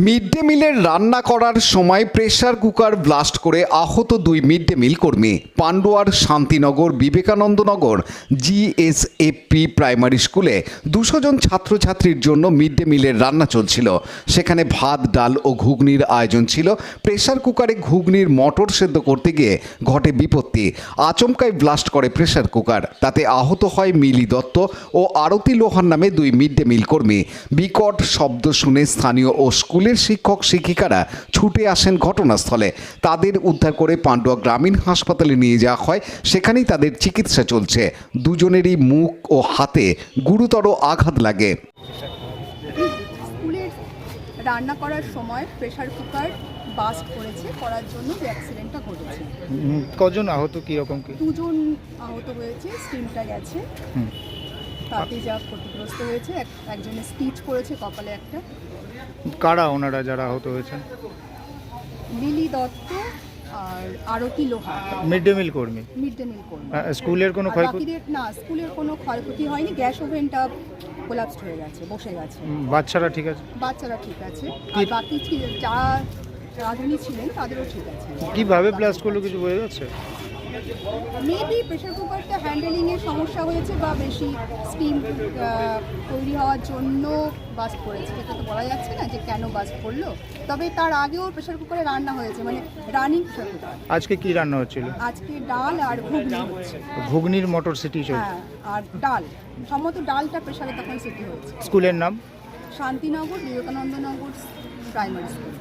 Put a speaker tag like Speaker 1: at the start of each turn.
Speaker 1: Mid day মিলের রান্না করার সময় প্রেসার কুকার ব্লাস্ট করে আহত দুই মিড ডে মিল কর্মী। পান্ডুয়ার শান্তিনগর বিবেকানন্দনগর জিএসএপি প্রাইমারি স্কুলে 200 জন ছাত্রছাত্রীর জন্য মিড ডে মিলের রান্না চলছিল। সেখানে ভাত, ডাল ও ঘুগনির আয়োজন ছিল। প্রেসার কুকারে ঘুগনির মটর সেদ্ধ করতে গিয়ে ঘটে বিপত্তি। আচমকায় ব্লাস্ট করে প্রেসার কুকার। তাতে আহত হয় মিলি দত্ত ও আরতি লোহার নামে দুই মিড ডে মিল কর্মী। বিকট শব্দ শুনে স্থানীয় ও স্কুলের শিক্ষক শিক্ষিকারা ছুটে আসেন ঘটনাস্থলে। তাদের উদ্ধার করে পান্ডুয়া গ্রামীণ হাসপাতালে নিয়ে যাওয়া হয়। সেখানেই তাদের চিকিৎসা চলছে। দুজনেরই মুখ ও হাতে গুরুতর আঘাত লাগে।
Speaker 2: স্কুলের রান্না করার সময় প্রেসার কুকার বাস্ট করার জন্য অ্যাক্সিডেন্টটা ঘটেছে।
Speaker 3: কজন আহত, কীরকম কি?
Speaker 2: দুজন আহত হয়েছে, স্টিমটা গেছে, তাতে যা ক্ষতিগ্রস্ত হয়েছে। একজনের স্টিচ পড়েছে কপালে একটা।
Speaker 3: কারা ওনারা যারা আহত হয়েছেন?
Speaker 2: লিলি দত্ত আর আরতি লোহা,
Speaker 3: মিড ডে মিল কর্মী।
Speaker 2: মিড ডে মিল কর্মী।
Speaker 3: স্কুলের কোনো ক্ষয়ক্ষতি?
Speaker 2: না, স্কুলের কোনো ক্ষয়ক্ষতি হয়নি। গ্যাস ওভেনটা কোলাপসড হয়ে গেছে, বসে গেছে।
Speaker 3: বাচ্চারা ঠিক আছে?
Speaker 2: বাচ্চারা ঠিক আছে, আর বাকি যা রাঁধুনি ছিলেন তাদেরও ঠিক আছে।
Speaker 3: কিভাবে ব্লাস্ট করলো কিছু বোঝা যাচ্ছে?
Speaker 2: মেবি প্রেসার কুকারটা হ্যান্ডেলিংয়ের সমস্যা হয়েছে বা বেশি স্টিম তৈরি হওয়ার জন্য বাস্ট করেছে। এটা তো বলা যাচ্ছে না যে কেন বাস্ট করলো। তবে তার আগেও প্রেসার কুকারে রান্না হয়েছে, মানে রানিং প্রেসার কুকার।
Speaker 3: আজকে কি রান্না হচ্ছিল?
Speaker 2: আজকে ডাল আর ঘুগনি হচ্ছে।
Speaker 3: ঘুগনির মটর সিটি চলছে।
Speaker 2: হ্যাঁ, আর ডাল, সম্ভবত ডালটা প্রেসারে তখন সিটি হচ্ছে।
Speaker 3: স্কুলের নাম?
Speaker 2: Shantinagar Vivekanandanagar primary school.